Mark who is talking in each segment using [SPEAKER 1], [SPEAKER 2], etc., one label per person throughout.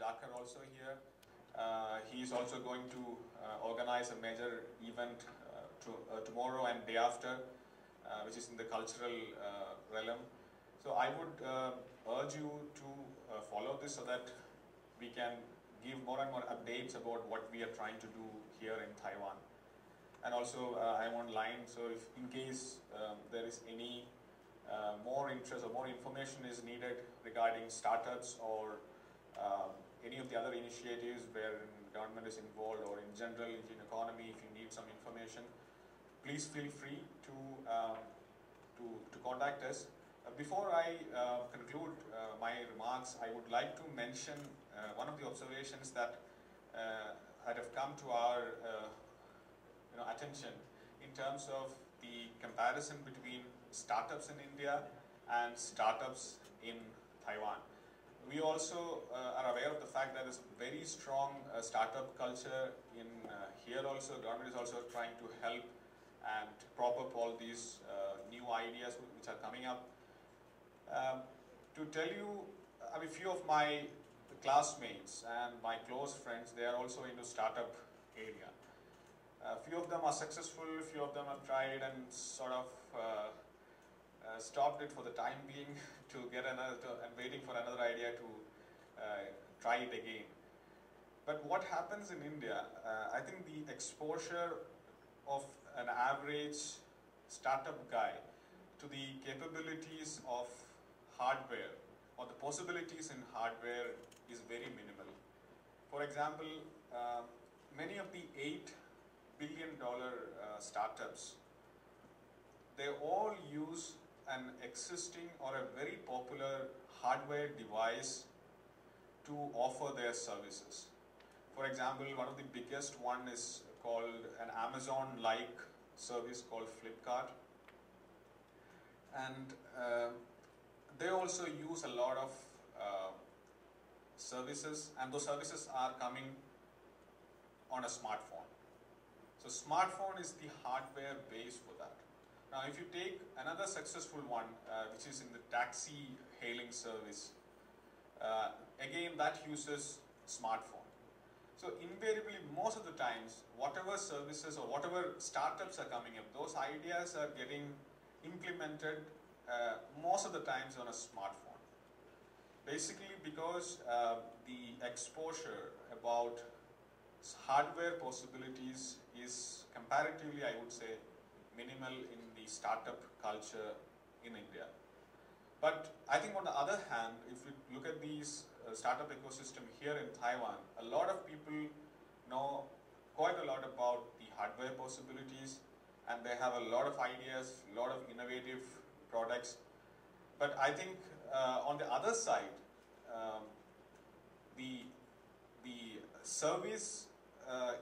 [SPEAKER 1] Jacker also here. He is also going to organize a major event tomorrow and day after, which is in the cultural realm. So I would urge you to follow this so that we can give more and more updates about what we are trying to do here in Taiwan. And also I'm online, so if in case there is any more interest or more information is needed regarding startups or any of the other initiatives where government is involved, or in general Indian economy, if you need some information, please feel free to contact us. Before I conclude my remarks, I would like to mention one of the observations that have come to our attention in terms of the comparison between startups in India and startups in Taiwan. We also are aware of the fact that there is very strong startup culture in here also. Government is also trying to help and prop up all these new ideas which are coming up. To tell you, I mean, few of my classmates and my close friends, they are also into startup area. Few of them are successful, few of them have tried and sort of stopped it for the time being to get another, and waiting for another idea to try it again. But what happens in India, I think the exposure of an average startup guy to the capabilities of hardware or the possibilities in hardware is very minimal. For example, many of the $8 billion startups, they all use an existing or a very popular hardware device to offer their services. For example, one of the biggest one is called an Amazon-like service called Flipkart. And they also use a lot of services, and those services are coming on a smartphone. So smartphone is the hardware base for that. Now if you take another successful one, which is in the taxi hailing service, again that uses smartphone. So invariably, most of the times, whatever services or whatever startups are coming up, those ideas are getting implemented most of the times on a smartphone. Basically because the exposure about hardware possibilities is comparatively, I would say, minimal in the startup culture in India. But I think on the other hand, if you look at these startup ecosystem here in Taiwan, a lot of people know quite a lot about the hardware possibilities, and they have a lot of ideas, a lot of innovative products. But I think on the other side, the service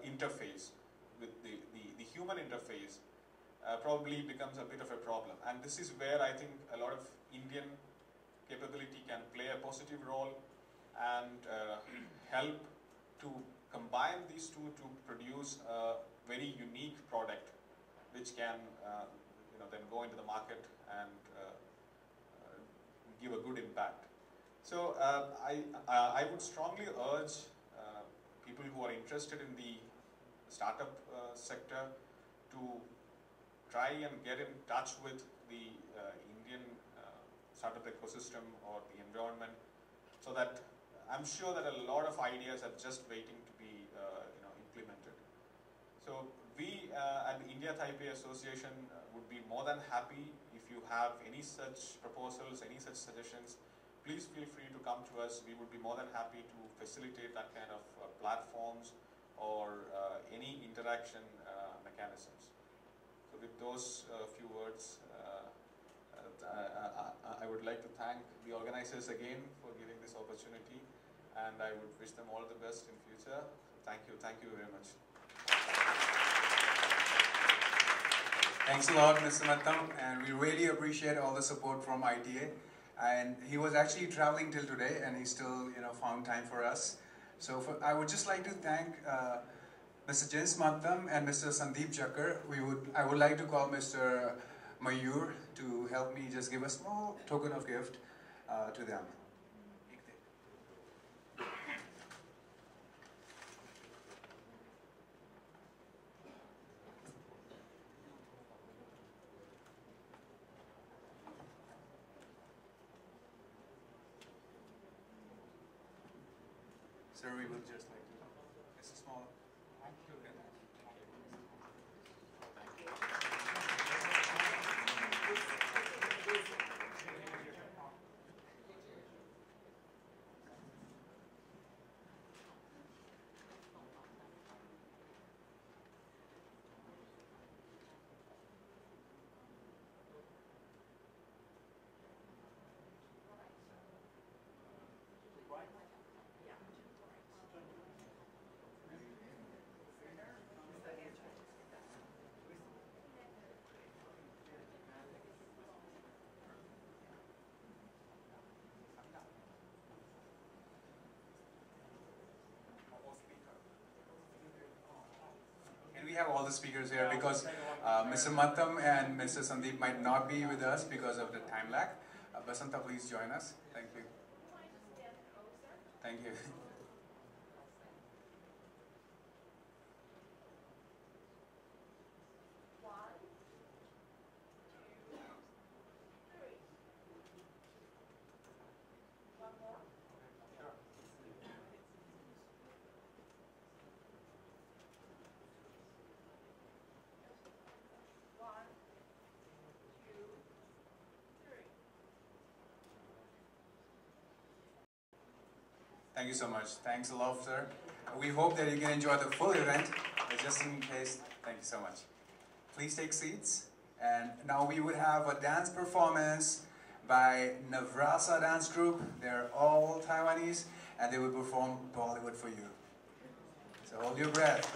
[SPEAKER 1] interface with the human interface probably becomes a bit of a problem. And this is where I think a lot of Indian capability can play a positive role and help to combine these two to produce a very unique product which can then go into the market and give a good impact. So I would strongly urge people who are interested in the startup sector to try and get in touch with the Indian startup ecosystem or the environment, so that I'm sure that a lot of ideas are just waiting to be implemented. So we at the India-Taipei Association would be more than happy if you have any such proposals, any such suggestions. Please feel free to come to us. We would be more than happy to facilitate that kind of platforms or any interaction mechanisms. So with those few words, I would like to thank the organizers again for giving this opportunity, and I would wish them all the best in future. Thank you very much.
[SPEAKER 2] Thanks a lot, Mr. Mattam, and we really appreciate all the support from ITA. And he was actually traveling till today, and he still, found time for us. So I would just like to thank Mr. Jens Mattam and Mr. Sandeep Jacker. I would like to call Mr. Mayur to help me just give a small token of gift to them. Sir, we would just like to. It's a small. We have all the speakers here because Mr. Mattam and Mr. Sandeep might not be with us because of the time lag. Basanta, please join us. Thank you. Thank you. Thank you so much. Thanks a lot, sir. We hope that you can enjoy the full event. Just in case, thank you so much. Please take seats. And now we would have a dance performance by Navrasa Dance Group. They're all Taiwanese, and they will perform Bollywood for you. So hold your breath.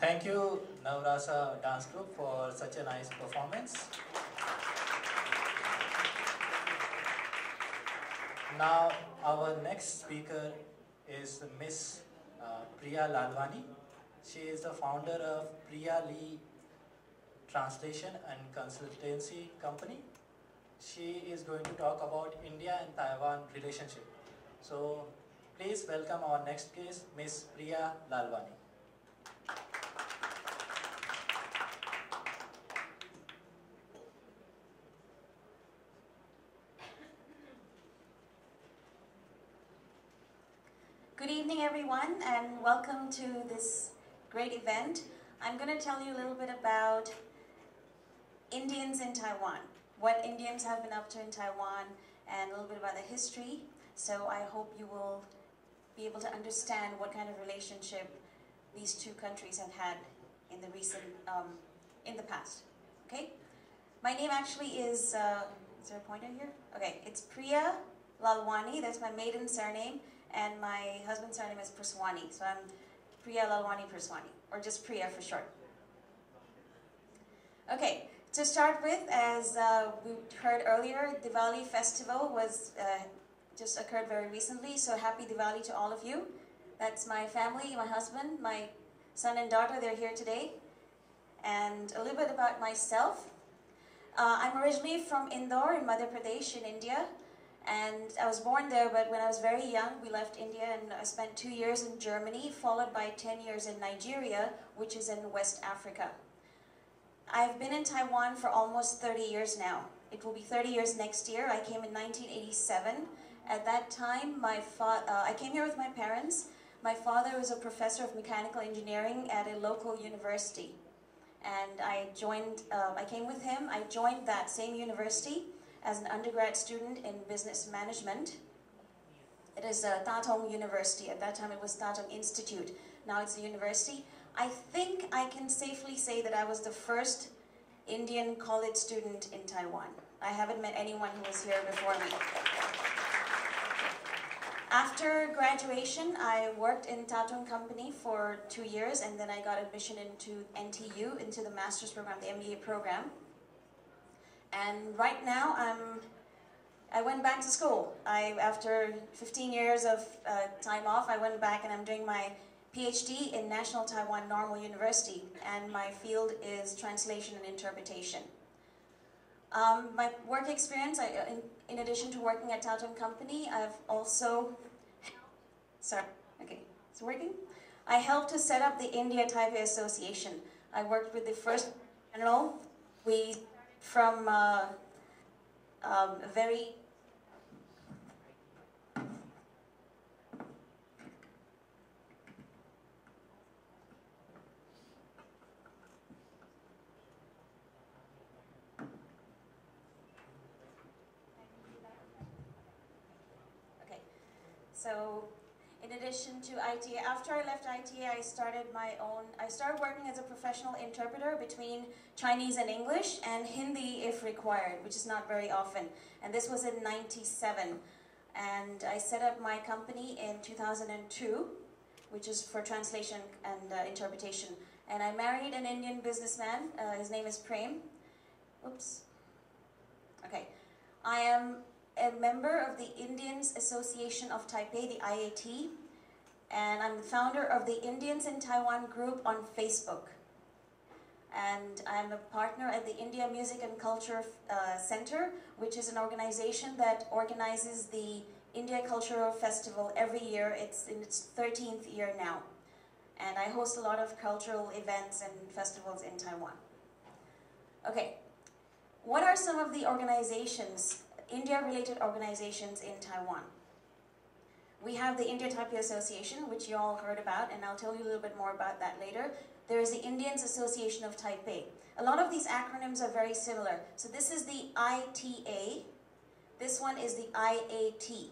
[SPEAKER 3] Thank you, Navrasa Dance Group, for such a nice performance. Now, our next speaker is Miss Priya Lalwani. She is the founder of PriyaLee Translation and Consultancy Company. She is going to talk about India and Taiwan relationship. So, please welcome our next guest, Miss Priya Lalwani.
[SPEAKER 4] Good evening, everyone, and welcome to this great event. I'm going to tell you a little bit about Indians in Taiwan, what Indians have been up to in Taiwan, and a little bit about the history. So I hope you will be able to understand what kind of relationship these two countries have had in the in the past. Okay? My name actually is there a pointer here? Okay, it's Priya Lalwani. That's my maiden surname. And my husband's surname is Purswaney, so I'm Priya Lalwani Purswaney, or just Priya for short. Okay, to start with, as we heard earlier, Diwali festival was just occurred very recently, so happy Diwali to all of you. That's my family, my husband, my son and daughter, they're here today. And a little bit about myself. I'm originally from Indore in Madhya Pradesh in India. And I was born there, but when I was very young, we left India and I spent 2 years in Germany, followed by 10 years in Nigeria, which is in West Africa. I've been in Taiwan for almost 30 years now. It will be 30 years next year. I came in 1987. At that time, I came here with my parents. My father was a professor of mechanical engineering at a local university. And I came with him. I joined that same university as an undergrad student in business management. It is Tatong University. At that time it was Tatong Institute. Now it's a university. I think I can safely say that I was the first Indian college student in Taiwan. I haven't met anyone who was here before me. After graduation, I worked in Tatong Company for 2 years, and then I got admission into NTU, into the master's program, the MBA program. And right now, I went back to school. After 15 years of time off, I went back and I'm doing my PhD in National Taiwan Normal University, and my field is translation and interpretation. My work experience, in addition to working at Tatong Company, I've also, it's working? I helped to set up the India-Taiwan Association. I worked with the first general. We from a very So, in addition to ITA, after I left ITA, I started working as a professional interpreter between Chinese and English, and Hindi if required, which is not very often. And this was in '97. And I set up my company in 2002, which is for translation and interpretation. And I married an Indian businessman. His name is Prem. Oops. Okay. I am a member of the Indians Association of Taipei, the IAT, and I'm the founder of the Indians in Taiwan group on Facebook. And I'm a partner at the India Music and Culture Center, which is an organization that organizes the India Cultural Festival every year. It's in its 13th year now. And I host a lot of cultural events and festivals in Taiwan. Okay, what are some of the organizations, India-related organizations in Taiwan? We have the India-Taiwan Association, which you all heard about, and I'll tell you a little bit more about that later. There is the Indians Association of Taipei. A lot of these acronyms are very similar. So this is the ITA, this one is the IAT.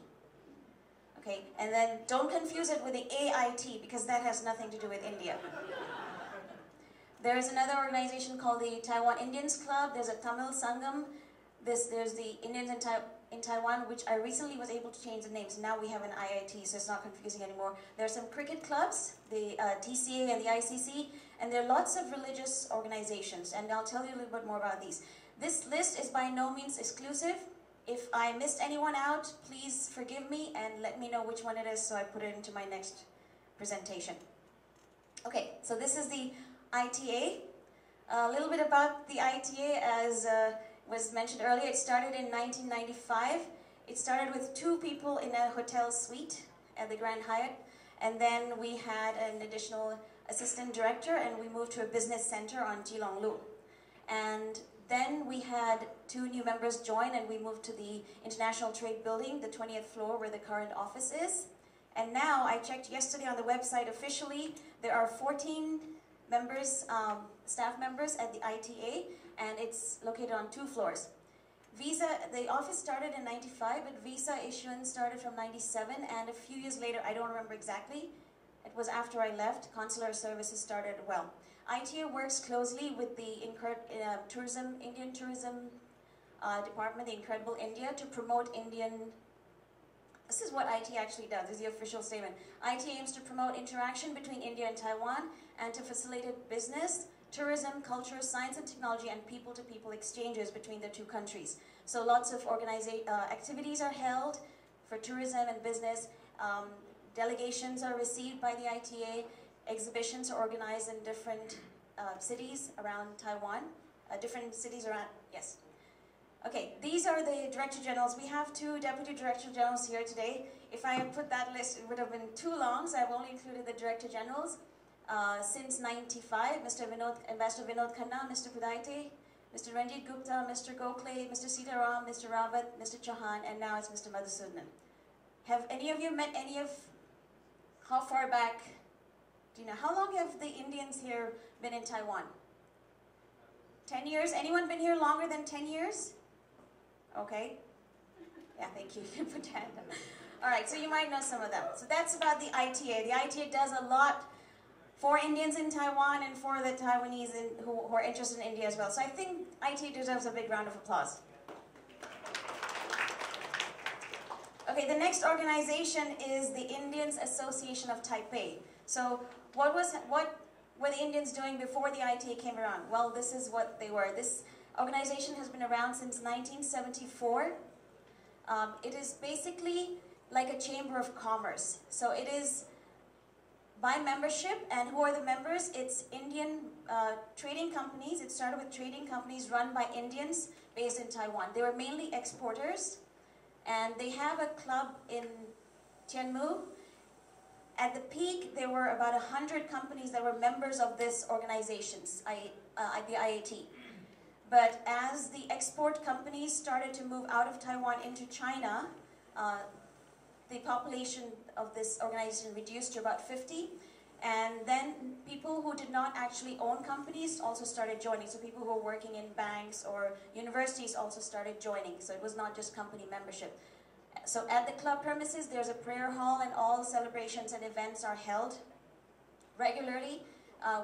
[SPEAKER 4] Okay, and then don't confuse it with the AIT, because that has nothing to do with India. There is another organization called the Taiwan Indians Club. There's a Tamil Sangam. There's the in Taiwan, which I recently was able to change the name. So now we have an IIT, so it's not confusing anymore. There are some cricket clubs, the TCA and the ICC, and there are lots of religious organizations, and I'll tell you a little bit more about these. This list is by no means exclusive. If I missed anyone out, please forgive me and let me know which one it is so I put it into my next presentation. Okay, so this is the ITA. A little bit about the ITA, as was mentioned earlier. It started in 1995. It started with 2 people in a hotel suite at the Grand Hyatt, and then we had an additional assistant director, and we moved to a business center on Jilonglu. And then we had 2 new members join, and we moved to the International Trade Building, the 20th floor where the current office is. And now, I checked yesterday on the website officially, there are 14 members, staff members at the ITA, and it's located on 2 floors. Visa, the office started in 95, but visa issuance started from 97, and a few years later, I don't remember exactly, it was after I left, consular services started well. ITA works closely with the Indian Tourism Department, the Incredible India, to promote Indian. This is what ITA actually does, this is the official statement. ITA aims to promote interaction between India and Taiwan and to facilitate business, tourism, culture, science and technology, and people-to-people exchanges between the 2 countries. So lots of activities are held for tourism and business. Delegations are received by the ITA. Exhibitions are organized in different cities around Taiwan. Different cities around, yes. Okay, these are the Director Generals. We have 2 Deputy Director Generals here today. If I had put that list, it would have been too long, so I've only included the Director Generals. Since 95, Ambassador Vinod Khanna, Mr. Pudaite, Mr. Ranjit Gupta, Mr. Gokhale, Mr. Sitaram, Mr. Rawat, Mr. Chauhan, and now it's Mr. Madhusudanan. Have any of you met any of, how far back, do you know, how long have the Indians here been in Taiwan? 10 years? Anyone been here longer than 10 years? Okay. Yeah, thank you. You can put your hand up. All right, so you might know some of them. So that's about the ITA. The ITA does a lot for Indians in Taiwan and for the Taiwanese who are interested in India as well. So I think ITA deserves a big round of applause. Okay, the next organization is the Indians Association of Taipei. So what were the Indians doing before the ITA came around? Well, this is what they were. This organization has been around since 1974. It is basically like a chamber of commerce. So it is by membership, and who are the members? It's Indian trading companies. It started with trading companies run by Indians based in Taiwan. They were mainly exporters, and they have a club in Tianmu. At the peak, there were about 100 companies that were members of this organization, the IAT. But as the export companies started to move out of Taiwan into China, the population of this organization reduced to about 50. And then people who did not actually own companies also started joining. So people who were working in banks or universities also started joining. So it was not just company membership. So at the club premises, there's a prayer hall, and all celebrations and events are held regularly.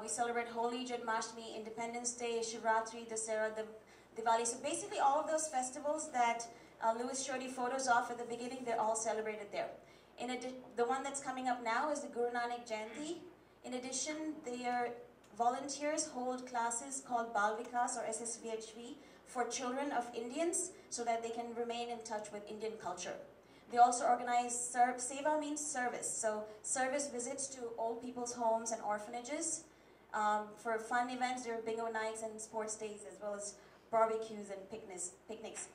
[SPEAKER 4] We celebrate Holi, Janmashtami, Independence Day, Shivratri, Dasera, Diwali. So basically all of those festivals that Louis showed you photos of at the beginning, they're all celebrated there. The one that's coming up now is the Guru Nanak Jayanti. In addition, their volunteers hold classes called Bal Vikas or SSVHV for children of Indians so that they can remain in touch with Indian culture. They also organize, Seva means service, so service visits to old people's homes and orphanages. For fun events, there are bingo nights and sports days, as well as barbecues and picnics.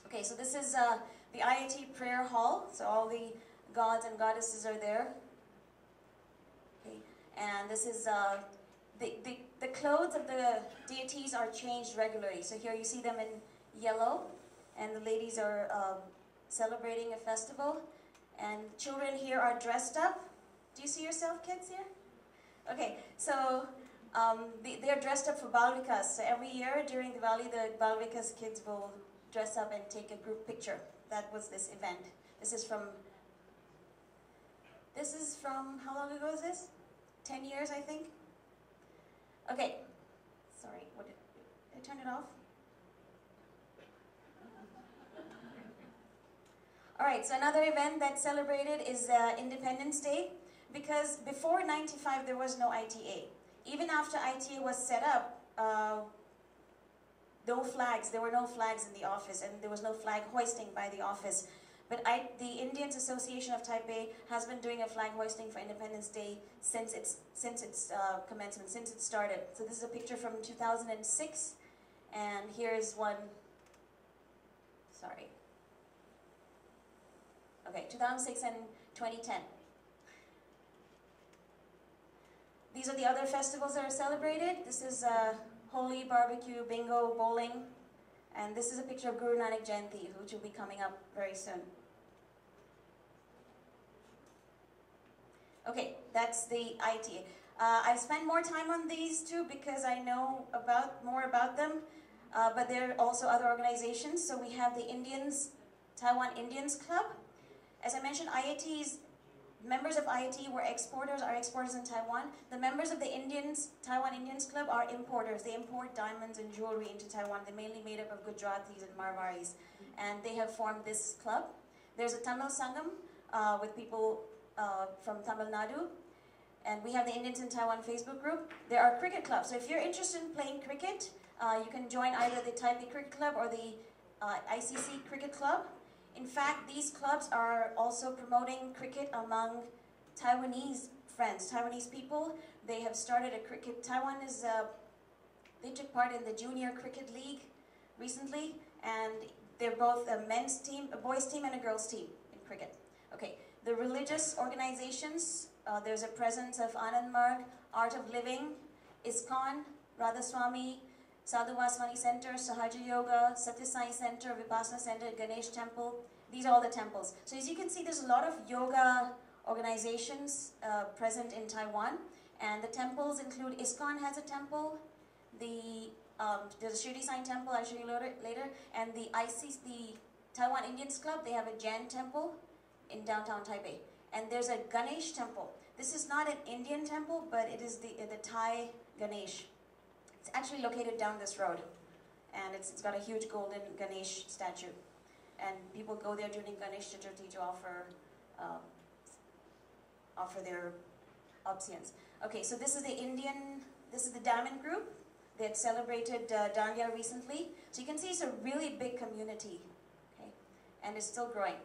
[SPEAKER 4] Okay, so this is the IAT prayer hall, so all the gods and goddesses are there. Okay, and this is, the clothes of the deities are changed regularly. So here you see them in yellow, and the ladies are celebrating a festival, and children here are dressed up. Do you see yourself, kids, here? Okay, so they're dressed up for Bal Vikas. So every year during Diwali, the Bal Vikas kids will dress up and take a group picture. That was this event. This is from, how long ago is this? 10 years, I think? Okay, sorry, did I turn it off? Alright, so another event that's celebrated is Independence Day, because before 95 there was no ITA. Even after ITA was set up, there were no flags in the office, and there was no flag hoisting by the office. But the Indians Association of Taipei has been doing a flag hoisting for Independence Day since its commencement, since it started. So this is a picture from 2006, and here is one, sorry. Okay, 2006 and 2010. These are the other festivals that are celebrated. This is Holi, barbecue, bingo, bowling, and this is a picture of Guru Nanak Jayanti, which will be coming up very soon. Okay, that's the ITA. I've spent more time on these two because I know more about them, but there are also other organizations. So we have the Taiwan Indians Club. As I mentioned, members of IAT are exporters in Taiwan. The members of the Taiwan Indians Club are importers. They import diamonds and jewelry into Taiwan. They're mainly made up of Gujaratis and Marwaris. And they have formed this club. There's a Tamil Sangam with people from Tamil Nadu. And we have the Indians in Taiwan Facebook group. There are cricket clubs. So if you're interested in playing cricket, you can join either the Taipei Cricket Club or the ICC Cricket Club. In fact, these clubs are also promoting cricket among Taiwanese friends, Taiwanese people. They have started a cricket. They took part in the Junior Cricket League recently, and they're both a men's team, a boys team, and a girls team in cricket. Okay, the religious organizations, there's a presence of Anand Marg, Art of Living, ISKCON, Radhaswami, Sadhu Vaswani Center, Sahaja Yoga, Satya Sai Center, Vipassana Center, Ganesh Temple. These are all the temples. So as you can see, there's a lot of yoga organizations present in Taiwan. And the temples include, ISKCON has a temple, there's a Shirdi Sai temple, I'll show you later, and the Taiwan Indians Club, they have a Jain temple in downtown Taipei. And there's a Ganesh temple. This is not an Indian temple, but it is the Thai Ganesh. It's actually located down this road, and it's got a huge golden Ganesh statue. And people go there during Ganesh Chaturthi to offer their obeisance. Okay, so this is the Diamond Group. They had celebrated Danya recently. So you can see it's a really big community, okay, and it's still growing.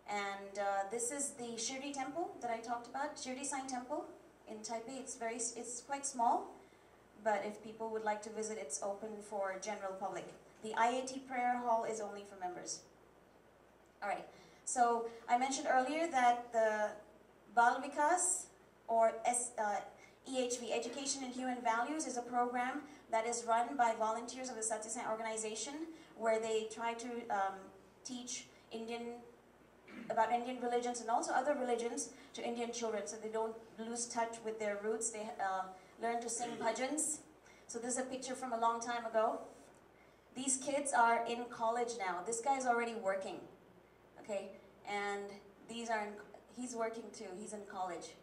[SPEAKER 4] And this is the Shirdi Temple that I talked about, Shirdi Sai Temple in Taipei. It's quite small. But if people would like to visit, it's open for general public. The IAT prayer hall is only for members. All right, so I mentioned earlier that the Bal Vikas, or EHV, Education in Human Values, is a program that is run by volunteers of the Satya Sai organization, where they try to teach about Indian religions and also other religions to Indian children, so they don't lose touch with their roots. They learn to sing bhajans. So this is a picture from a long time ago. These kids are in college now. This guy is already working, okay? And he's working too. He's in college.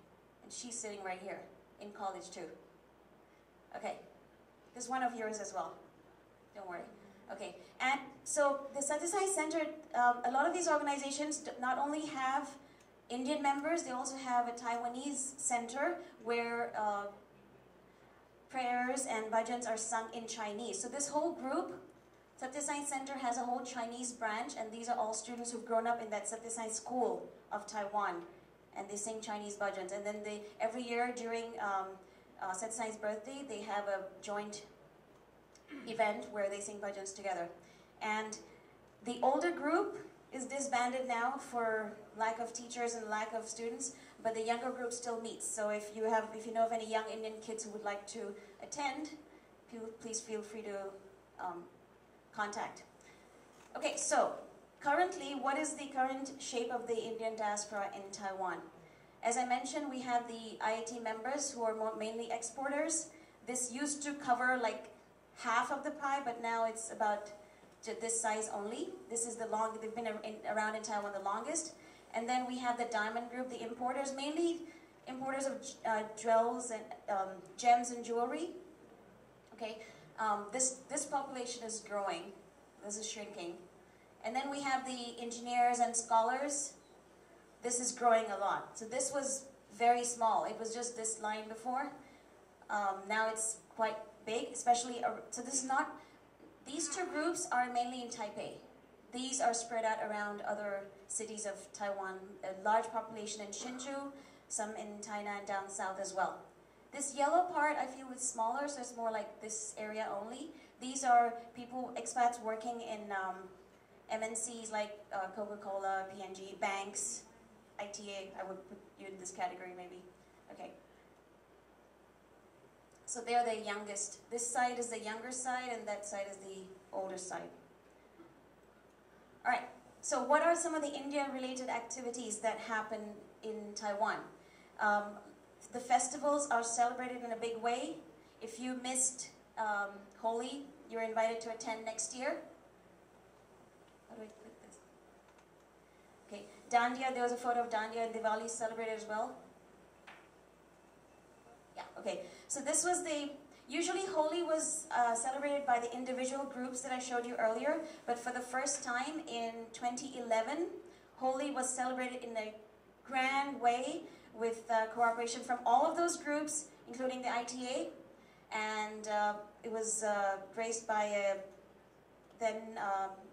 [SPEAKER 4] And she's sitting right here in college too. Okay, there's one of yours as well. Don't worry. Okay, and so the Satya Sai Center, a lot of these organizations not only have Indian members, they also have a Taiwanese center where prayers and bhajans are sung in Chinese. So this whole group, Satya Sai Center, has a whole Chinese branch, and these are all students who've grown up in that Satya Sai school of Taiwan, and they sing Chinese bhajans. And then every year during Satya Sai's birthday, they have a joint event where they sing bhajans together. And the older group is disbanded now for lack of teachers and lack of students, but the younger group still meets. So if you know of any young Indian kids who would like to attend, please feel free to contact. Okay, so currently, what is the current shape of the Indian diaspora in Taiwan? As I mentioned, we have the IAT members who are mainly exporters. This used to cover like half of the pie, but now it's about this size only. This is they've been around in Taiwan the longest. And then we have the Diamond Group, the importers, mainly importers of jewels and gems and jewelry. Okay, this population is growing. This is shrinking, And then we have the engineers and scholars. This is growing a lot. So this was very small. It was just this line before. Now it's quite big, especially, so this is not, these two groups are mainly in Taipei. These are spread out around other cities of Taiwan, a large population in Hsinchu, some in Tainan and down south as well. This yellow part I feel is smaller, so it's more like this area only. These are people, expats working in MNCs like Coca-Cola, P&G, banks, ITA, I would put you in this category maybe. Okay. So they're the youngest. This side is the younger side and that side is the older side. All right, so what are some of the India-related activities that happen in Taiwan? The festivals are celebrated in a big way. If you missed Holi, you're invited to attend next year. How do I click this? Okay, Dandiya, there was a photo of Dandiya and Diwali celebrated as well. Yeah, okay. So this was usually Holi was celebrated by the individual groups that I showed you earlier, but for the first time in 2011, Holi was celebrated in a grand way with cooperation from all of those groups, including the ITA, and it was graced by then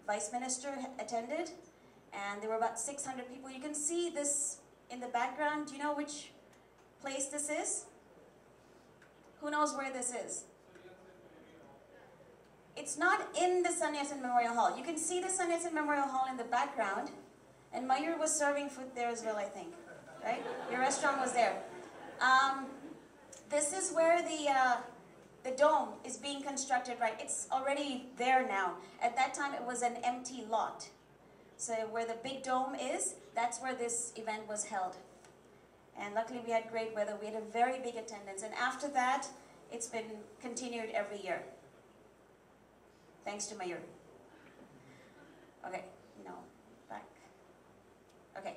[SPEAKER 4] Vice Minister attended, and there were about 600 people. You can see this in the background. Do you know which place this is? Who knows where this is? It's not in the Sun Yat-sen Memorial Hall. You can see the Sun Yat-sen Memorial Hall in the background, and Mayur was serving food there as well, I think. Right? Your restaurant was there. This is where the dome is being constructed, right? It's already there now. At that time, it was an empty lot. So where the big dome is, that's where this event was held. And luckily, we had great weather. We had a very big attendance. And after that, it's been continued every year. Thanks to Mayur. Okay, no, back. Okay.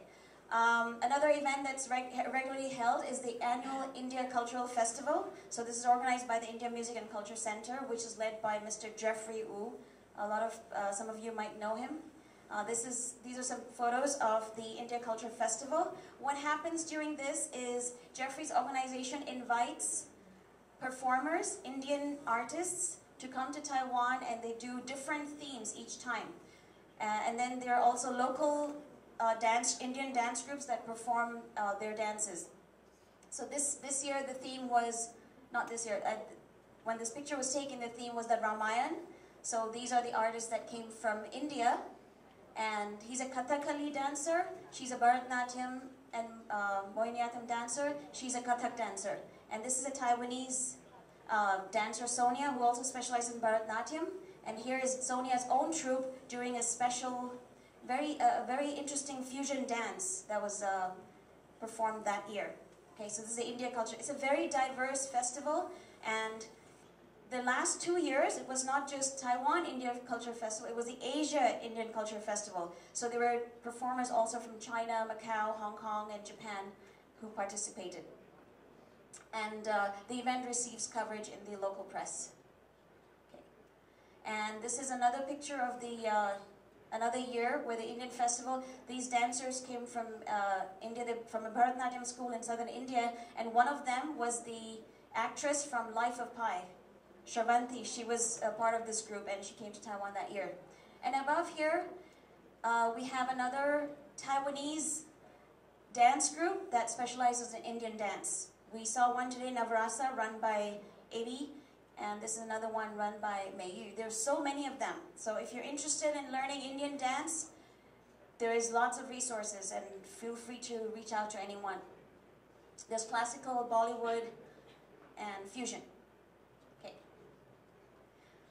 [SPEAKER 4] Another event that's regularly held is the annual India Cultural Festival. So this is organized by the India Music and Culture Center, which is led by Mr. Jeffrey Wu. Some of you might know him. These are some photos of the India Culture Festival. What happens during this is Jeffrey's organization invites performers, Indian artists, to come to Taiwan, and they do different themes each time. And then there are also local Indian dance groups that perform their dances. So this year the theme was, not this year, when this picture was taken, the theme was the Ramayan. So these are the artists that came from India. And he's a Kathakali dancer, she's a Bharatanatyam and Mohiniyattam dancer, she's a Kathak dancer. And this is a Taiwanese dancer, Sonia, who also specializes in Bharatanatyam. And here is Sonia's own troupe doing a special, very interesting fusion dance that was performed that year. Okay, so this is the India culture. It's a very diverse festival, and the last 2 years, it was not just Taiwan India Culture Festival, it was the Asia Indian Culture Festival. So there were performers also from China, Macau, Hong Kong, and Japan who participated. And the event receives coverage in the local press. Okay. And this is another picture of the another year where the Indian festival, these dancers came from India, from a Bharatanatyam school in southern India, and one of them was the actress from Life of Pi. Shravanti, she was a part of this group and she came to Taiwan that year. And above here, we have another Taiwanese dance group that specializes in Indian dance. We saw one today, Navarasa, run by Amy, and this is another one run by Meiyu. There's so many of them. So if you're interested in learning Indian dance, there is lots of resources, and feel free to reach out to anyone. There's classical, Bollywood, and fusion.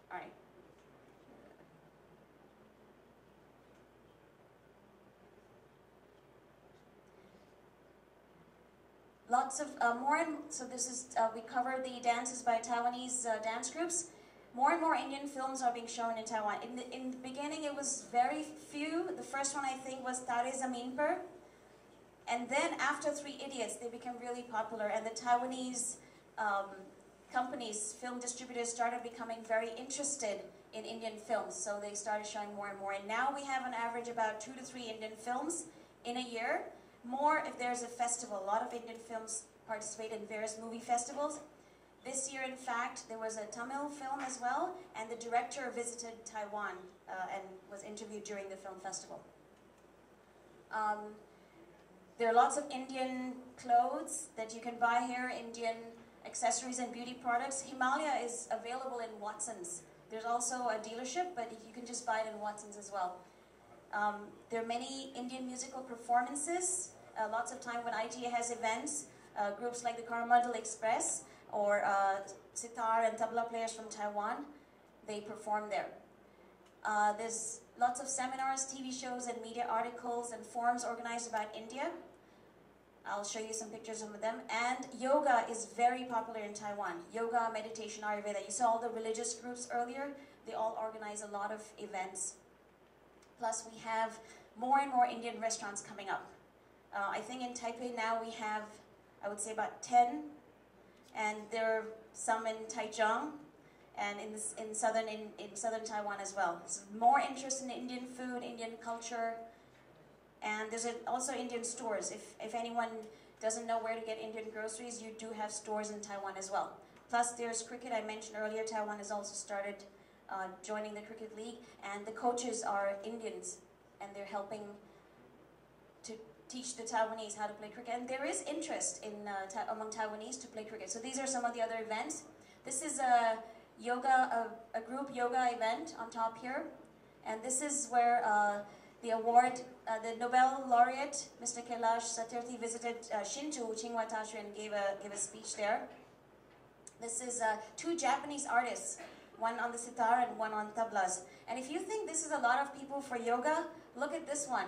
[SPEAKER 4] All right. Lots of so this is we cover the dances by Taiwanese dance groups. More and more Indian films are being shown in Taiwan. In the beginning, it was very few. The first one I think was Tare Zameen Par, and then after Three Idiots, they became really popular, and the Taiwanese companies, film distributors started becoming very interested in Indian films, so they started showing more and more. And now we have on average about 2 to 3 Indian films in a year. More if there's a festival. A lot of Indian films participate in various movie festivals. This year, in fact, there was a Tamil film as well, and the director visited Taiwan and was interviewed during the film festival. There are lots of Indian clothes that you can buy here, Indian accessories and beauty products. Himalaya is available in Watson's. There's also a dealership, but you can just buy it in Watson's as well. There are many Indian musical performances. Lots of time when ITA has events, groups like the Coromandel Express or sitar and tabla players from Taiwan, they perform there. There's lots of seminars, TV shows, and media articles and forums organized about India. I'll show you some pictures of them. And yoga is very popular in Taiwan. Yoga, meditation, Ayurveda. You saw all the religious groups earlier. They all organize a lot of events. Plus, we have more and more Indian restaurants coming up. I think in Taipei now we have, I would say, about 10. And there are some in Taichung and in southern Taiwan as well. So more interest in Indian food, Indian culture. And there's also Indian stores. If anyone doesn't know where to get Indian groceries, you do have stores in Taiwan as well. Plus there's cricket. I mentioned earlier, Taiwan has also started joining the cricket league, and the coaches are Indians, and they're helping to teach the Taiwanese how to play cricket. And there is interest in among Taiwanese to play cricket. So these are some of the other events. This is a group yoga event on top here, and this is where the the Nobel laureate, Mr. Kailash Satyarthi, visited Hsinchu, Tsinghua Taishu, and gave a speech there. This is 2 Japanese artists, one on the sitar and one on tablas. And if you think this is a lot of people for yoga, look at this one.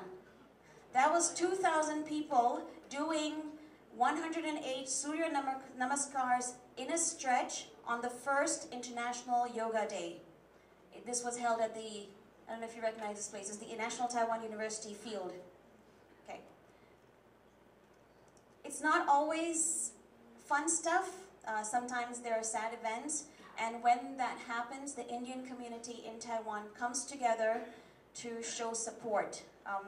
[SPEAKER 4] That was 2,000 people doing 108 Surya Namaskars in a stretch on the first International Yoga Day. This was held at the, I don't know if you recognize this place, it's the National Taiwan University field. Okay. It's not always fun stuff. Sometimes there are sad events. And when that happens, the Indian community in Taiwan comes together to show support.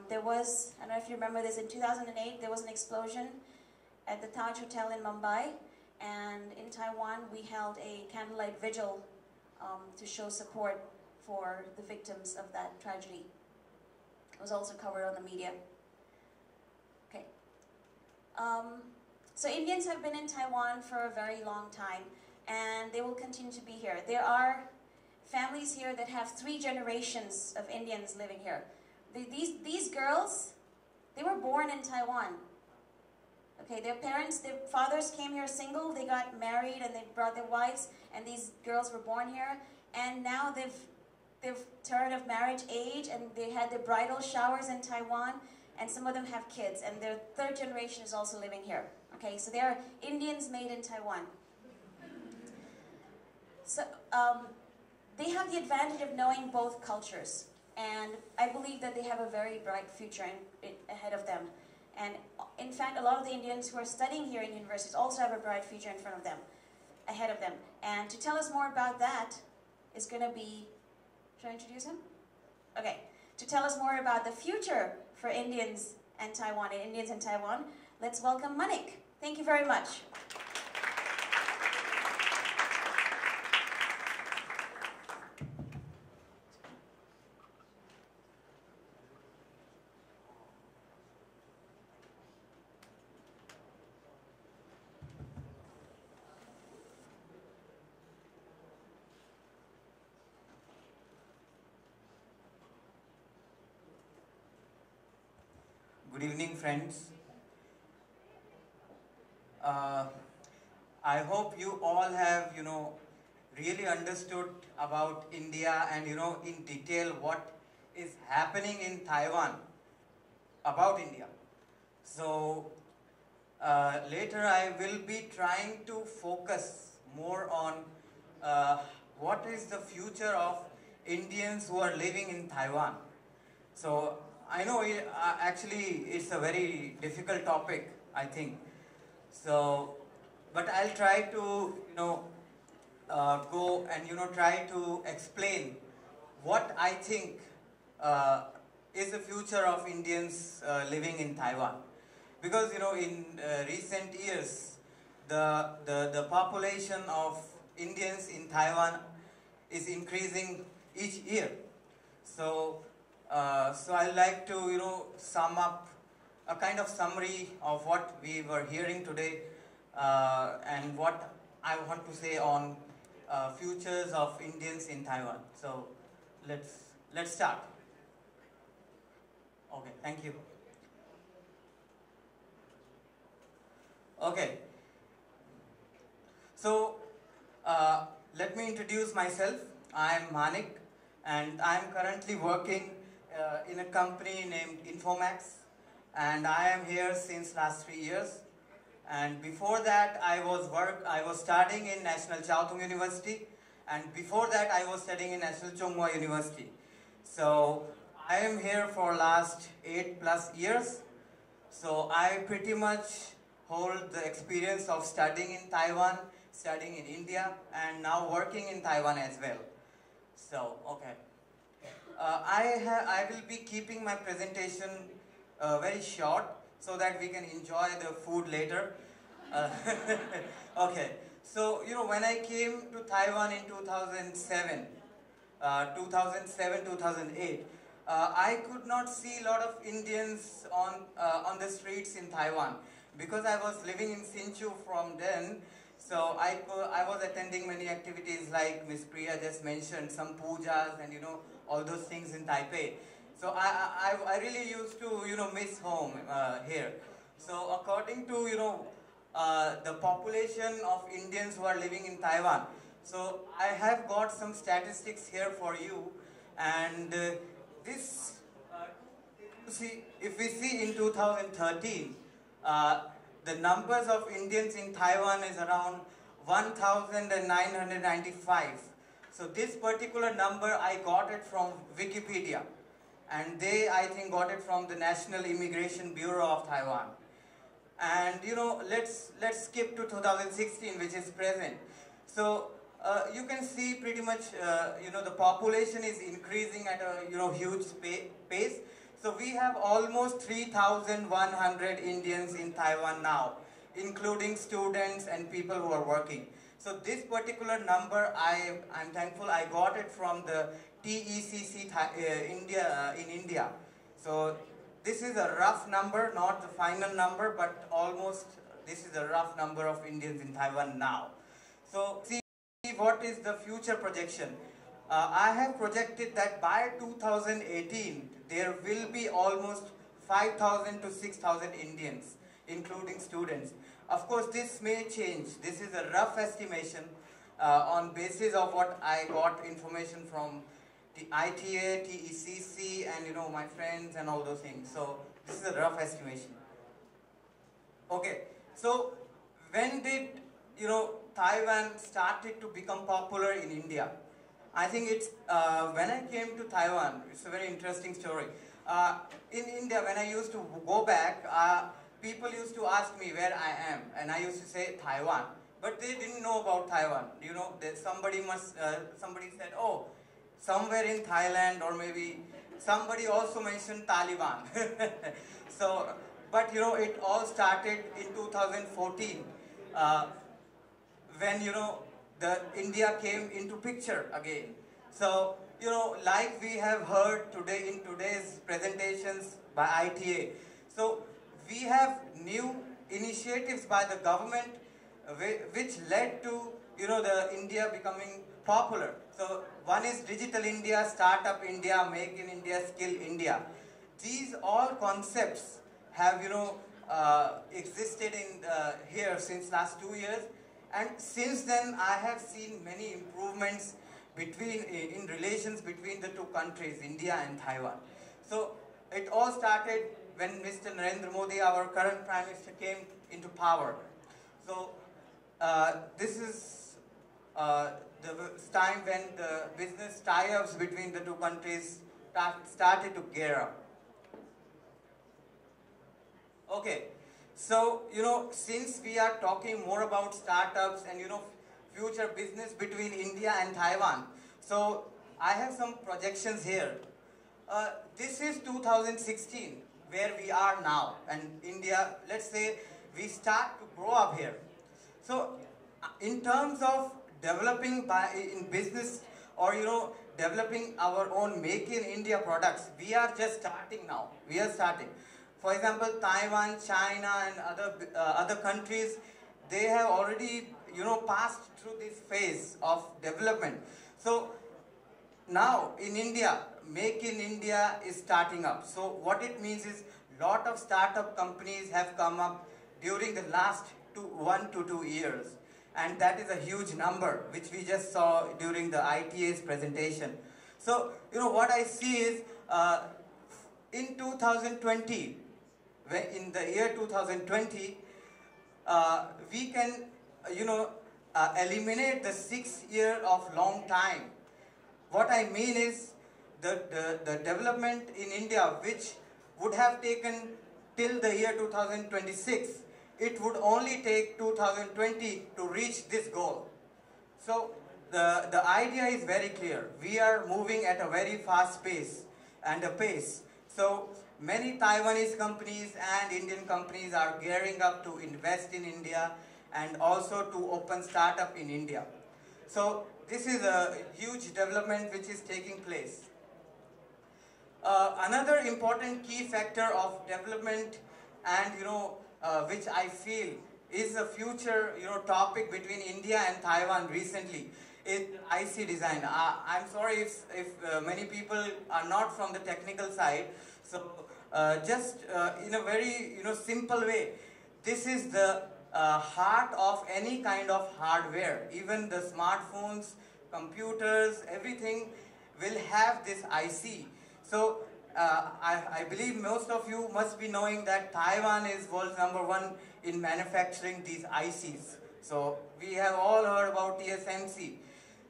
[SPEAKER 4] There was, I don't know if you remember this, in 2008, there was an explosion at the Taj Hotel in Mumbai. And in Taiwan, we held a candlelight vigil to show support for the victims of that tragedy. It was also covered on the media. Okay. So Indians have been in Taiwan for a very long time, and they will continue to be here. There are families here that have 3 generations of Indians living here. These girls, they were born in Taiwan. Okay, their fathers came here single, they got married and they brought their wives, and these girls were born here, and now they've turned of marriage age, and they had their bridal showers in Taiwan, and some of them have kids, and their 3rd generation is also living here. Okay, so they are Indians made in Taiwan. So they have the advantage of knowing both cultures, and I believe that they have a very bright future ahead of them. And in fact, a lot of the Indians who are studying here in universities also have a bright future in front of them, ahead of them. And to tell us more about that is going to be, should I introduce him? Okay. To tell us more about the future for Indians and Taiwan, and Indians in Taiwan, let's welcome Manik. Thank you very much.
[SPEAKER 5] Good evening, friends. I hope you all have, really understood about India and, in detail what is happening in Taiwan about India. So later I will be trying to focus more on what is the future of Indians who are living in Taiwan. So I know actually it's a very difficult topic, I think. So, but I'll try to, go and, try to explain what I think is the future of Indians living in Taiwan. Because, in recent years, the population of Indians in Taiwan is increasing each year. So I'd like to, sum up a kind of summary of what we were hearing today and what I want to say on futures of Indians in Taiwan. So let's start. Okay, thank you. Okay. So let me introduce myself. I am Manik, and I am currently working in a company named Infomax, and I am here since last 3 years. And before that, I was studying in National Taiwan Normal University, and before that, I was studying in National Tsinghua University. So I am here for last 8+ years. So I pretty much hold the experience of studying in Taiwan, studying in India, and now working in Taiwan as well. So, okay. I will be keeping my presentation very short so that we can enjoy the food later. Okay. So, when I came to Taiwan in 2007, 2008, I could not see a lot of Indians on the streets in Taiwan because I was living in Hsinchu from then. So I was attending many activities like Miss Priya just mentioned, some pujas and all those things in Taipei. So I really used to miss home here. So according to the population of Indians who are living in Taiwan, so I have got some statistics here for you, and this if we see in 2013. The numbers of Indians in Taiwan is around 1,995. So this particular number I got it from Wikipedia, and they I think got it from the National Immigration Bureau of Taiwan. And let's skip to 2016, which is present. So you can see pretty much the population is increasing at a huge pace. So we have almost 3,100 Indians in Taiwan now, including students and people who are working. So this particular number, I'm thankful I got it from the TECC in India. So this is a rough number, not the final number, but almost this is a rough number of Indians in Taiwan now. So see what is the future projection. I have projected that by 2018, there will be almost 5,000 to 6,000 Indians, including students. Of course, this may change. This is a rough estimation on basis of what I got information from the ITA, TECC, and my friends and all those things. So this is a rough estimation. Okay, so when did Taiwan started to become popular in India? I think it's when I came to Taiwan. It's a very interesting story. In India, when I used to go back, people used to ask me where I am, and I used to say Taiwan. But they didn't know about Taiwan. Somebody said, oh, somewhere in Thailand, or maybe somebody also mentioned Taliban. So, but it all started in 2014 when the India came into picture again. So, like we have heard today in today's presentations by ITA. So, we have new initiatives by the government which led to, the India becoming popular. So, one is Digital India, Startup India, Make in India, Skill India. These all concepts have, existed in here since last 2 years. And since then, I have seen many improvements in relations between the two countries, India and Taiwan. So it all started when Mr. Narendra Modi, our current Prime Minister, came into power. So this is the time when the business tie-ups between the two countries started to gear up. Okay. So, since we are talking more about startups and, future business between India and Taiwan, so I have some projections here. This is 2016, where we are now, and India, let's say, we start to grow up here. So, in terms of developing in business, or developing our own make in India products, we are just starting now. We are starting. For example, Taiwan, China, and other countries, they have already passed through this phase of development. So now in India, make in India is starting up. So what it means is lot of startup companies have come up during the last 1 to 2 years. And that is a huge number, which we just saw during the ITA's presentation. So, what I see is, in 2020, in the year 2020, we can, eliminate the 6 year of long time. What I mean is, the development in India, which would have taken till the year 2026, it would only take 2020 to reach this goal. So the idea is very clear. We are moving at a very fast pace and a pace. So many Taiwanese companies and Indian companies are gearing up to invest in India and also to open startup in India. So this is a huge development which is taking place. Another important key factor of development and which I feel is a future topic between India and Taiwan recently is IC design. I'm sorry if many people are not from the technical side. So just in a very simple way, this is the heart of any kind of hardware. Even the smartphones, computers, everything will have this IC. So I believe most of you must be knowing that Taiwan is world #1 in manufacturing these ICs. So we have all heard about TSMC.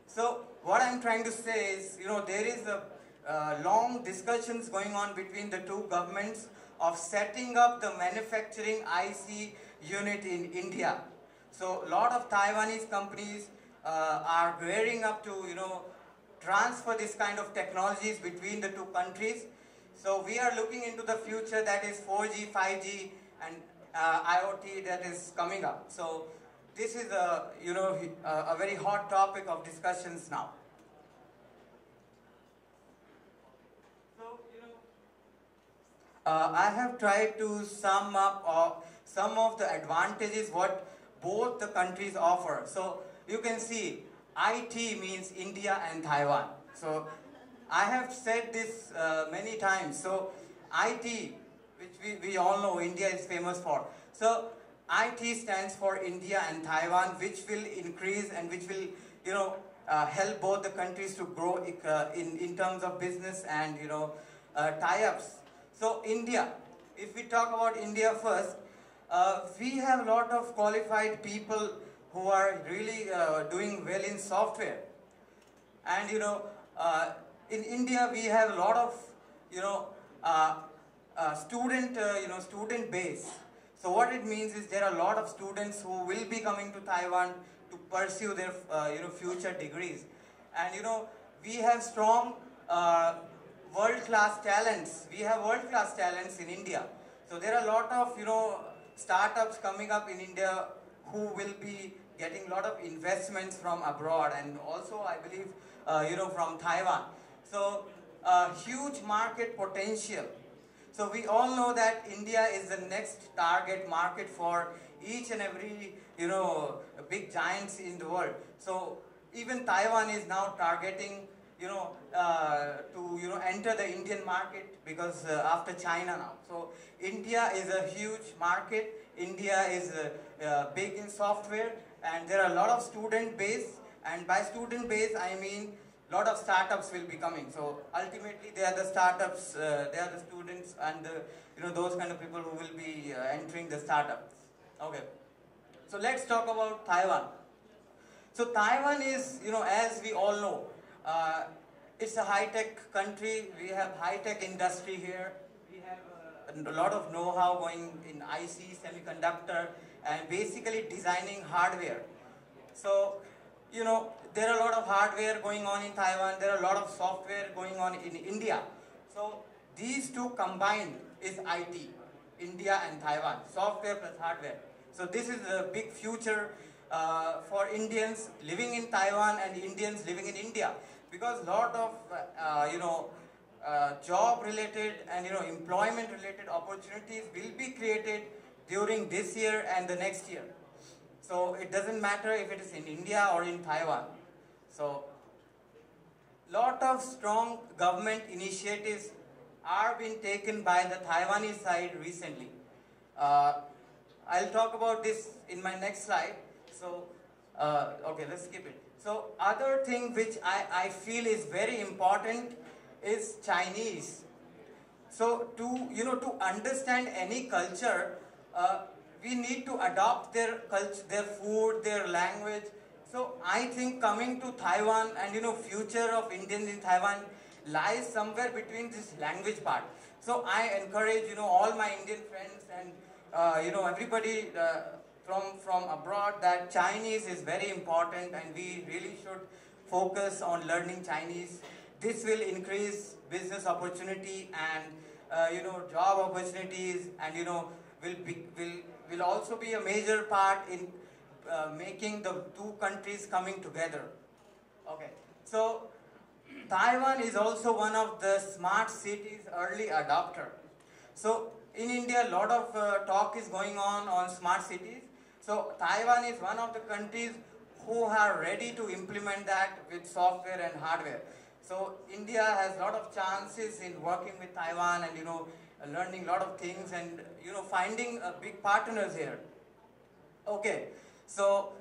[SPEAKER 5] So what I'm trying to say is, there is a long discussions going on between the two governments of setting up the manufacturing IC unit in India. So a lot of Taiwanese companies are gearing up to transfer this kind of technologies between the two countries. So we are looking into the future, that is 4G, 5G, and IoT that is coming up. So this is a very hot topic of discussions now. So I have tried to sum up some of the advantages what both the countries offer. So you can see IT means India and Taiwan. So I have said this many times. So IT, which we all know India is famous for. So IT stands for India and Taiwan, which will increase and which will help both the countries to grow in terms of business and tie-ups. So India, if we talk about India first, we have a lot of qualified people who are really doing well in software. And in India we have a lot of student base. So what it means is there are a lot of students who will be coming to Taiwan to pursue their future degrees. And we have strong world-class talents. We have world-class talents in India. So there are a lot of startups coming up in India who will be getting a lot of investments from abroad, and also I believe from Taiwan. So huge market potential. So we all know that India is the next target market for each and every big giants in the world. So even Taiwan is now targeting to enter the Indian market, because after China now. So India is a huge market. India is big in software, and there are a lot of student base, and by student base I mean a lot of startups will be coming. So ultimately they are the startups, they are the students, and those kind of people who will be entering the startups. Okay, so let's talk about Taiwan. So Taiwan is, as we all know, it's a high-tech country. We have high-tech industry here. We have a lot of know-how going in IC, semiconductor, and basically designing hardware. So there are a lot of hardware going on in Taiwan, there are a lot of software going on in India. So these two combined is IT, India and Taiwan, software plus hardware. So this is a big future for Indians living in Taiwan and Indians living in India, because a lot of job related and employment related opportunities will be created during this year and the next year. So it doesn't matter if it is in India or in Taiwan. So lot of strong government initiatives are being taken by the Taiwanese side recently. I'll talk about this in my next slide. So, okay, let's skip it. So, other thing which I feel is very important is Chinese. So, to understand any culture, we need to adopt their culture, their food, their language. So, I think coming to Taiwan and future of Indians in Taiwan lies somewhere between this language part. So, I encourage all my Indian friends and everybody from abroad that Chinese is very important and we really should focus on learning Chinese. This will increase business opportunity and job opportunities, and will also be a major part in making the two countries coming together. Okay, so Taiwan is also one of the smart cities early adopter. So in India, a lot of talk is going on smart cities. So Taiwan is one of the countries who are ready to implement that with software and hardware. So India has a lot of chances in working with Taiwan and learning a lot of things and finding big partners here. Okay, so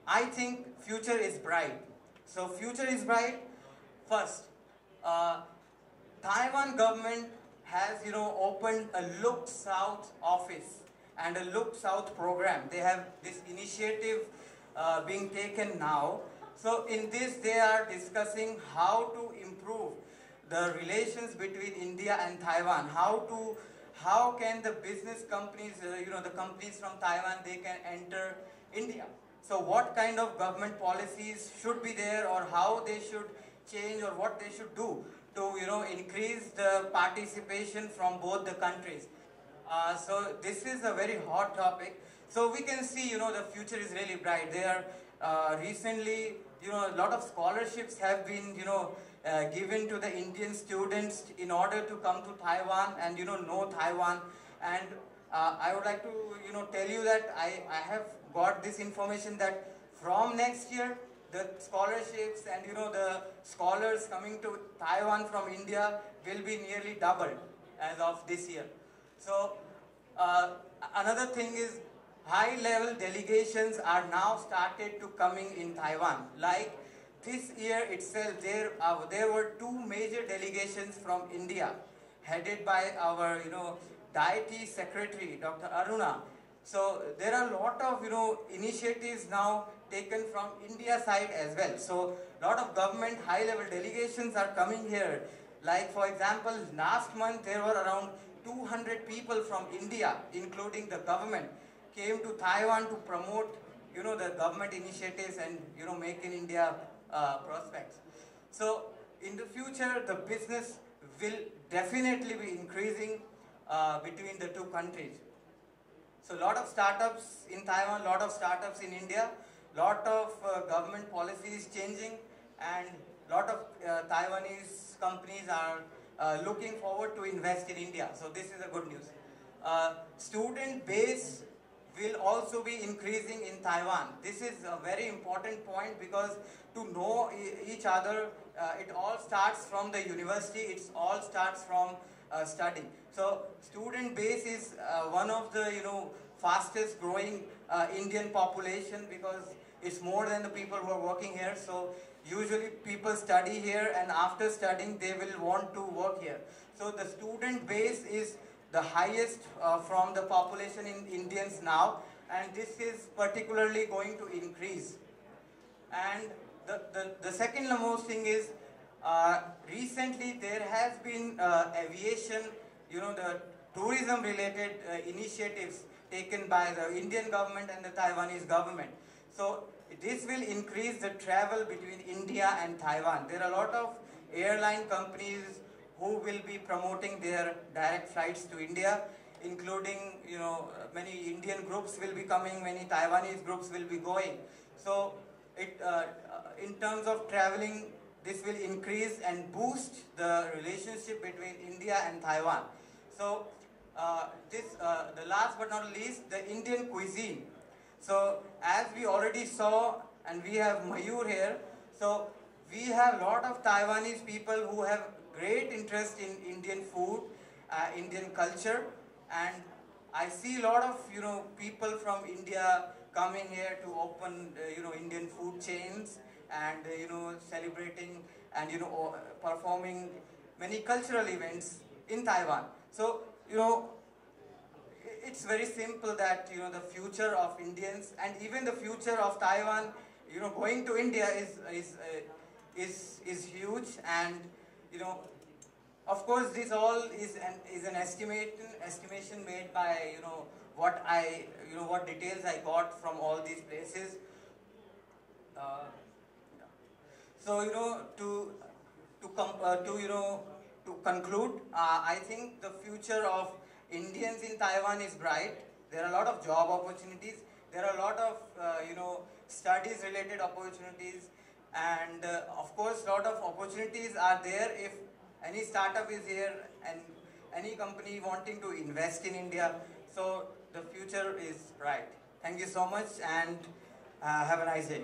[SPEAKER 5] I think future is bright. So future is bright. First, Taiwan government has opened a Look South office and a Look South program. They have this initiative being taken now. So in this they are discussing how to improve the relations between India and Taiwan. How can the business companies, the companies from Taiwan, they can enter India. So what kind of government policies should be there, or how they should change, or what they should do to increase the participation from both the countries. So this is a very hot topic. So we can see the future is really bright. There are recently a lot of scholarships have been given to the Indian students in order to come to Taiwan and know Taiwan. And I would like to tell you that I have got this information that from next year the scholarships and the scholars coming to Taiwan from India will be nearly doubled as of this year. So another thing is high-level delegations are now started to coming in Taiwan. Like this year itself, there were two major delegations from India, headed by our deity secretary, Dr. Aruna. So there are a lot of initiatives now taken from India side as well. So a lot of government high-level delegations are coming here. Like for example, last month there were around 200 people from India, including the government, came to Taiwan to promote the government initiatives and make in India prospects. So in the future, the business will definitely be increasing between the two countries. So a lot of startups in Taiwan, a lot of startups in India, lot of government policies changing, and lot of Taiwanese companies are looking forward to invest in India. So this is a good news. Student base will also be increasing in Taiwan. This is a very important point, because to know each other, it all starts from the university, it all starts from studying. So student base is one of the fastest growing Indian population, because it's more than the people who are working here. So usually people study here, and after studying they will want to work here. So the student base is the highest from the population in Indians now, and this is particularly going to increase. And the second most thing is recently there has been aviation, the tourism related initiatives taken by the Indian government and the Taiwanese government. So this will increase the travel between India and Taiwan. There are a lot of airline companies who will be promoting their direct flights to India, including, many Indian groups will be coming, many Taiwanese groups will be going. So in terms of traveling, this will increase and boost the relationship between India and Taiwan. So the last but not least, the Indian cuisine. So as we already saw, and we have Mayur here, so we have a lot of Taiwanese people who have great interest in Indian food, Indian culture, and I see a lot of people from India coming here to open Indian food chains and celebrating and performing many cultural events in Taiwan. So it's very simple that the future of Indians and even the future of Taiwan, going to India is huge. And of course this all is an estimation made by what details I got from all these places. So to conclude, I think the future of Indians in Taiwan is bright. There are a lot of job opportunities. There are a lot of studies related opportunities, and of course a lot of opportunities are there if any startup is here and any company wanting to invest in India. So the future is bright. Thank you so much, and have a nice day.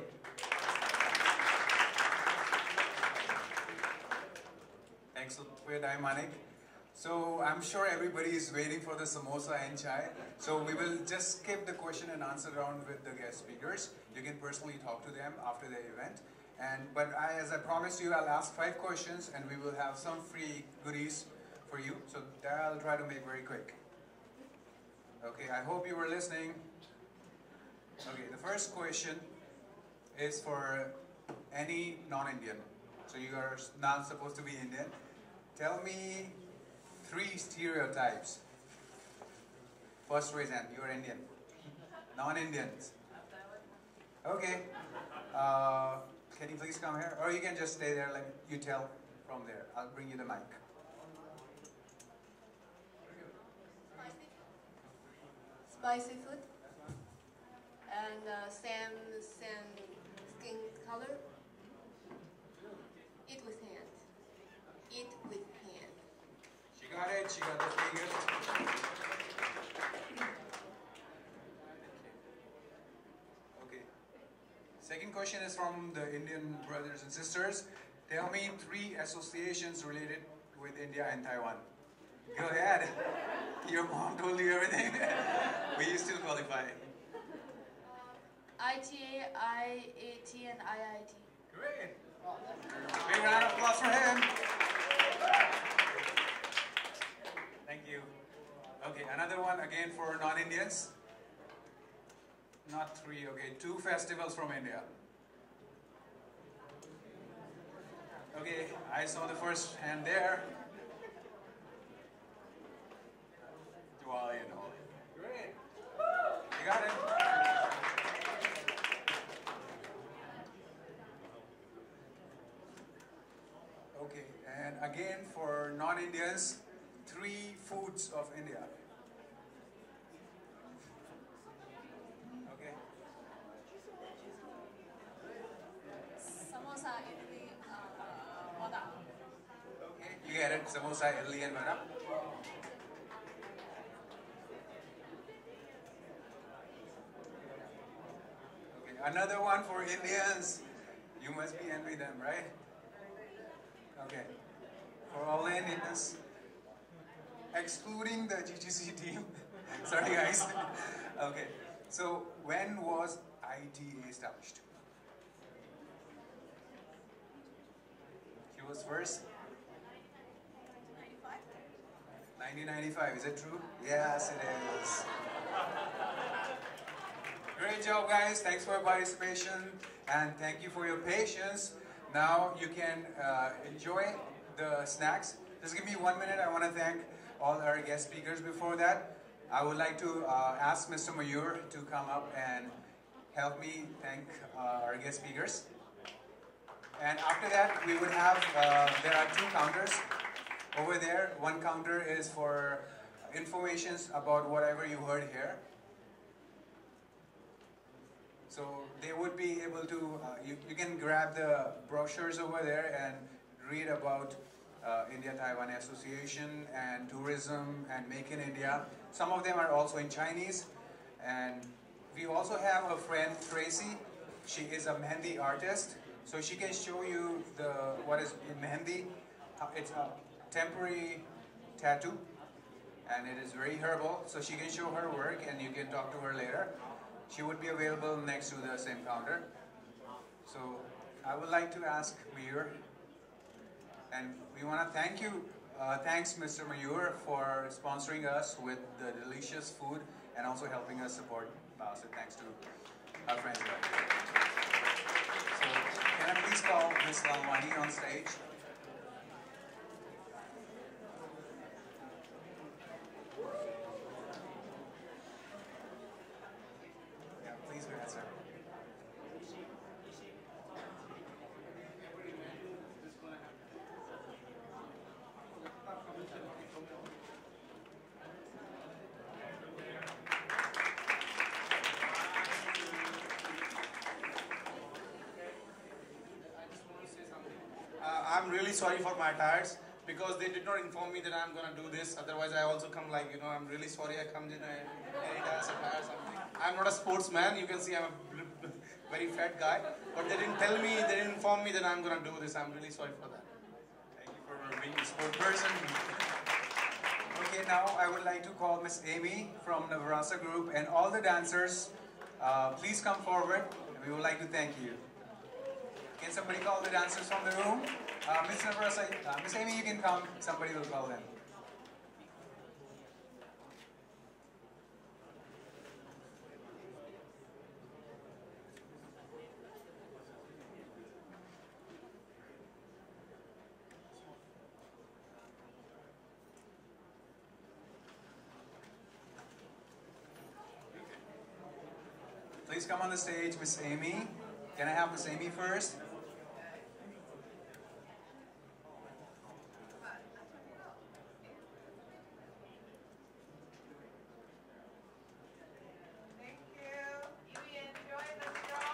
[SPEAKER 2] Thanks for your time, Manik. So I'm sure everybody is waiting for the samosa and chai. So we will just skip the question and answer round with the guest speakers. You can personally talk to them after the event. But as I promised you, I'll ask 5 questions and we will have some free goodies for you. So that I'll try to make very quick. Okay, I hope you were listening. Okay, the first question is for any non-Indian. So you are not supposed to be Indian. Tell me 3 stereotypes. First raise hand, you're Indian. Non-Indians. Okay. Can you please come here? Or you can just stay there, like you tell from there. I'll bring you the mic.
[SPEAKER 6] Spicy food. And same skin color. Eat with hand. Eat with hand.
[SPEAKER 2] She got it. She got the figure. Okay. Second question is from the Indian brothers and sisters. Tell me 3 associations related with India and Taiwan. Go ahead. Your mom told you everything. Will you still qualify?
[SPEAKER 6] ITA, IAT, and IIT.
[SPEAKER 2] Great. Big round of applause for him. Thank you. Okay, another one again for non-Indians. Not 3, okay, 2 festivals from India. Okay, I saw the first hand there. Well, you know. Great. You got it. Okay, and again for non-Indians, 3 foods of India. Okay.
[SPEAKER 6] Samosa, idli, vada.
[SPEAKER 2] Okay, you get it. Samosa, idli, and vada. Okay, another one for Indians. You must be envy them, right? Okay. For all Indians, excluding the GGC team. Sorry, guys. Okay. So, when was ITA established? He was first? 1995. Is it true? Yes, it is. Great job, guys. Thanks for your participation and thank you for your patience. Now you can enjoy the snacks. Just give me 1 minute. I want to thank all our guest speakers. Before that, I would like to ask Mr. Mayur to come up and help me thank our guest speakers. And after that, we would have, there are 2 counters over there. One counter is for information about whatever you heard here. So they would be able to, you can grab the brochures over there and read about India-Taiwan Association and tourism and Make in India. Some of them are also in Chinese. And we also have a friend, Tracy. She is a Mehendi artist. So she can show you what is in Mehendi. It's a temporary tattoo. And it is very herbal. So she can show her work and you can talk to her later. She would be available next to the same counter. So I would like to ask Mayur, and we want to thank you. Thanks, Mr. Mayur, for sponsoring us with the delicious food and also helping us support. So thanks to our friends here. So can I please call Ms. Lalwani on stage?
[SPEAKER 7] I'm really sorry for my attires because they did not inform me that I'm going to do this. Otherwise, I also come like, I'm really sorry I come in any attire something. I'm not a sportsman. You can see I'm a very fat guy. But they didn't tell me, they didn't inform me that I'm going to do this. I'm really sorry for that.
[SPEAKER 2] Thank you for being a sport person. Okay, now I would like to call Miss Amy from Navarasa Group and all the dancers. Please come forward. We would like to thank you. Can somebody call the dancers from the room? Miss Navarasa, Miss Amy, you can come. Somebody will call them. Please come on the stage, Miss Amy. Can I have Miss Amy first?
[SPEAKER 8] Thank you. You enjoy the show?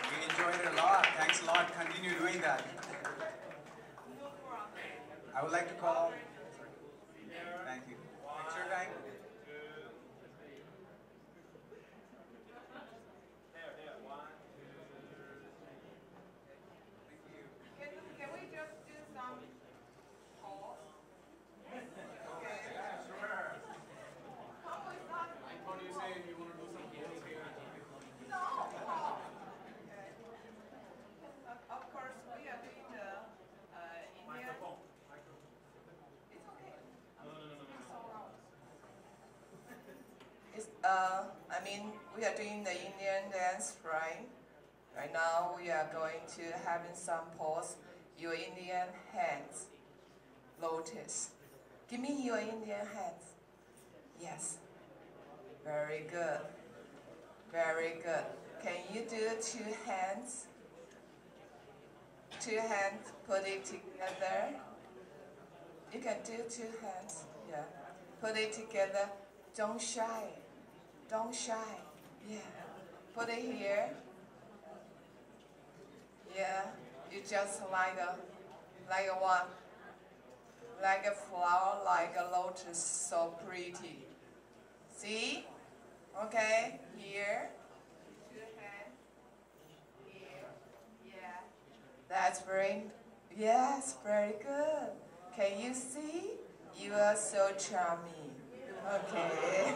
[SPEAKER 2] We enjoyed it a lot. Thanks a lot. Continue doing that. I would like to call. Thank you. Picture time.
[SPEAKER 8] Can we just do some polls? Okay. How is that?
[SPEAKER 7] I thought you said you want to do some games here.
[SPEAKER 8] No. Okay. Of course, we are doing the Indian. It's okay. We are doing the Indian dance, right? Right now, we are going to having some pose. Your Indian hands, lotus. Give me your Indian hands. Yes. Very good. Very good. Can you do 2 hands? 2 hands, put it together. You can do 2 hands. Yeah. Put it together. Don't shy. Don't shy. Yeah. Put it here. Yeah. You just like a one. Like a flower, like a lotus, so pretty. See? Okay. Here. 2 hands. Here. Yeah. That's yes, very good. Can you see? You are so charming. Okay.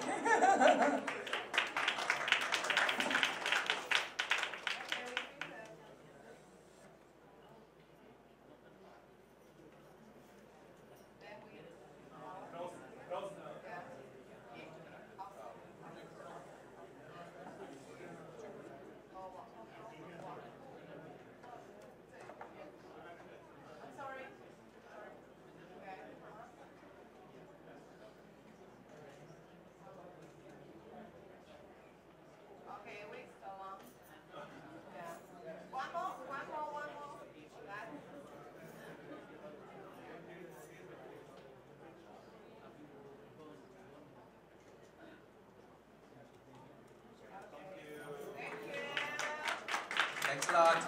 [SPEAKER 2] a lot.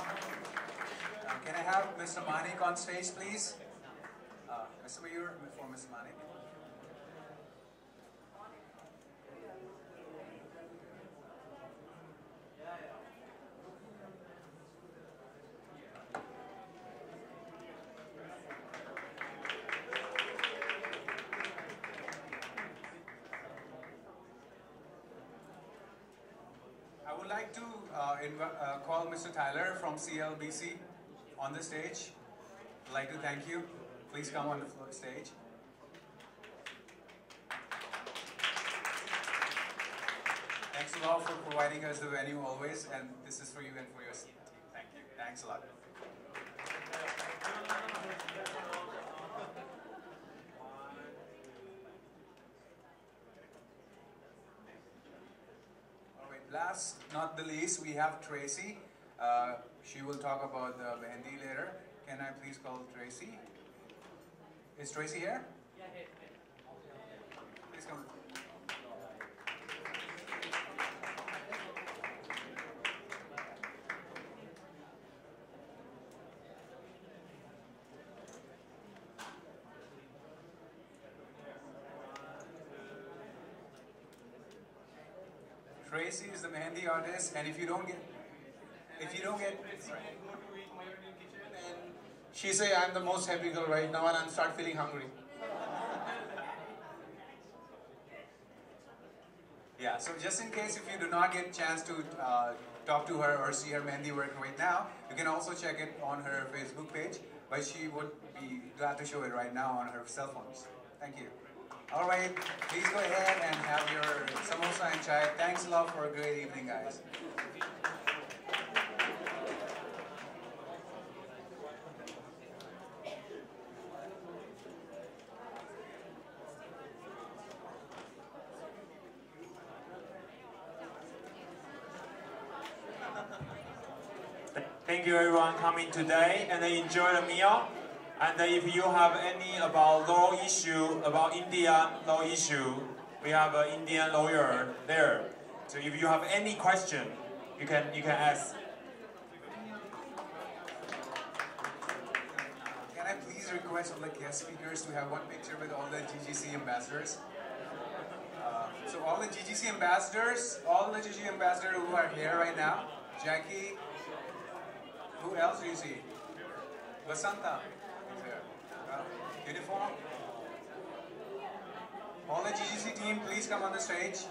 [SPEAKER 2] Can I have Mr. Manik on stage, please? Mr. Mayur for Mr. Manik. I would like to call Mr. Tyler from CLBC on the stage. I'd like to thank you. Please come on the stage. Thanks a lot for providing us the venue always, and this is for you and for your team. Thank you. Thanks a lot. Last, not the least, we have Tracy. She will talk about the Mehendi later. Can I please call Tracy? Is Tracy here? Yeah, here. Please come. Tracy is the Mehendi artist, and if you don't get,
[SPEAKER 7] she say I'm the most happy girl right now and I start feeling hungry.
[SPEAKER 2] Yeah, so just in case if you do not get a chance to talk to her or see her Mehendi work right now, you can also check it on her Facebook page, but she would be glad to show it right now on her cell phones. Thank you. All right, please go ahead and have your samosa and chai. Thanks a lot for a great evening, guys.
[SPEAKER 9] Thank you everyone coming today and enjoy the meal. And if you have any about law issue, about India law issue, we have an Indian lawyer there. So if you have any question, you can ask.
[SPEAKER 2] Can I please request all the guest speakers to have one picture with all the GGC ambassadors? So all the GGC ambassadors who are here right now, Jackie, who else do you see? Vasanta. Uniform. All the GGC team, please come on the stage.